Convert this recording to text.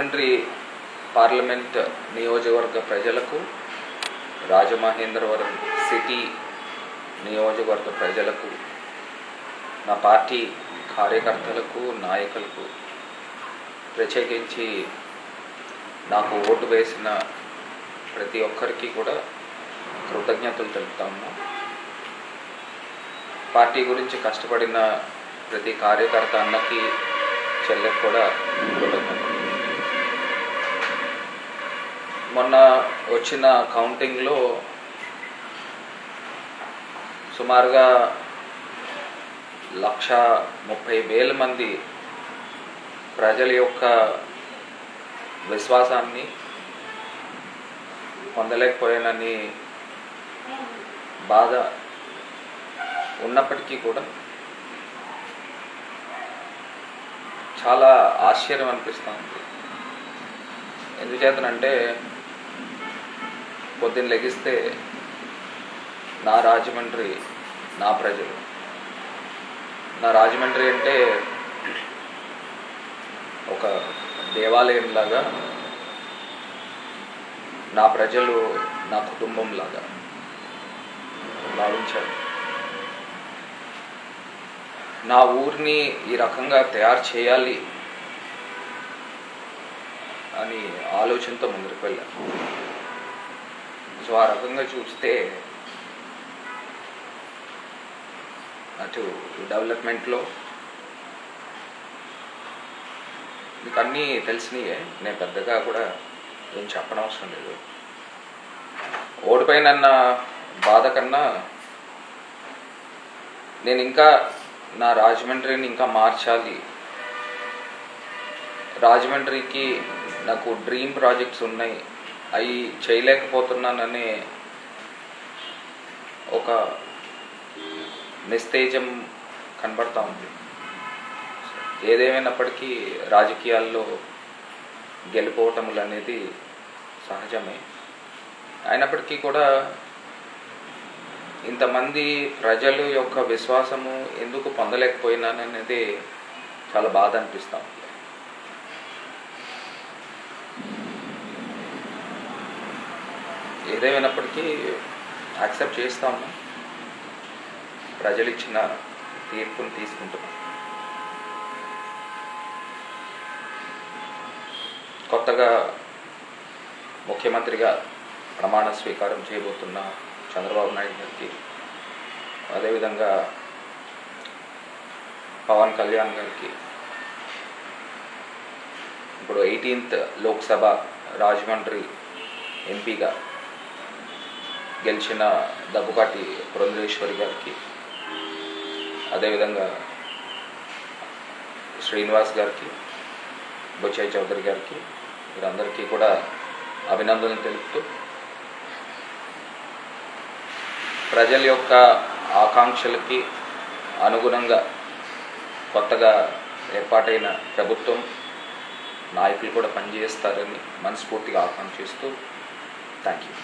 Rajahmundry parliament నియోజకవర్గ ప్రజలకు, Rajamahendravaram city నియోజకవర్గ ప్రజలకు, నా పార్టీ కార్యకర్తలకు, నాయకులకు, ప్రత్యేకించి నాకు ఓటు వేసిన ప్రతి ఒక్కరికి కూడా కృతజ్ఞతలు తెలుపుతా ఉన్నా. పార్టీ గురించి కష్టపడిన ప్రతి కార్యకర్త అన్నకి, చెల్లెకి కూడా కృతజ్ఞతలు. మొన్న వచ్చిన కౌంటింగ్లో సుమారుగా 1,30,000 మంది ప్రజల యొక్క విశ్వాసాన్ని పొందలేకపోయానని బాధ ఉన్నప్పటికీ కూడా చాలా ఆశ్చర్యం అనిపిస్తుంది. ఎందుచేతనంటే పొద్దున్న లెగిస్తే నా రాజమండ్రి, నా ప్రజలు. నా రాజమండ్రి అంటే ఒక దేవాలయంలాగా, నా ప్రజలు నా కుటుంబంలాగా భావించారు. నా ఊరిని ఈ రకంగా తయారు చేయాలి అని ఆలోచనతో ముందుకు వెళ్ళాను. సో ఆ రకంగా చూస్తే అటు డెవలప్మెంట్లో మీకు అన్నీ తెలిసినాయే, నేను పెద్దగా కూడా ఏం చెప్పనవసరం లేదు. ఓడిపోయినన్న బాధ కన్నా నేను ఇంకా నా రాజమండ్రిని ఇంకా మార్చాలి, రాజమండ్రికి నాకు డ్రీమ్ ప్రాజెక్ట్స్ ఉన్నాయి, అవి చేయలేకపోతున్నాననే ఒక నిస్తేజం కనబడతా ఉంది. ఏదేమైనప్పటికీ రాజకీయాల్లో గెలుపోవటములు అనేది సహజమే. అయినప్పటికీ కూడా ఇంతమంది ప్రజల యొక్క విశ్వాసము ఎందుకు పొందలేకపోయినాననేది చాలా బాధ అనిపిస్తాం. ఏదేమైనప్పటికీ యాక్సెప్ట్ చేస్తాము, ప్రజలు ఇచ్చిన తీర్పుని తీసుకుంటున్నాం. కొత్తగా ముఖ్యమంత్రిగా ప్రమాణ స్వీకారం చేయబోతున్న చంద్రబాబు నాయుడు గారికి, అదేవిధంగా పవన్ కళ్యాణ్ గారికి, ఇప్పుడు 18th లోక్సభ రాజమండ్రి ఎంపీగా గెలిచిన దగ్గుబాటి పురంధరేశ్వరి గారికి, అదేవిధంగా శ్రీనివాస్ గారికి, బొచ్చాయి చౌదరి గారికి, వీరందరికీ కూడా అభినందనలు తెలుపుతూ, ప్రజల యొక్క ఆకాంక్షలకి అనుగుణంగా కొత్తగా ఏర్పాటైన ప్రభుత్వం, నాయకులు కూడా పనిచేస్తారని మనస్ఫూర్తిగా ఆకాంక్షిస్తూ థ్యాంక్ యూ.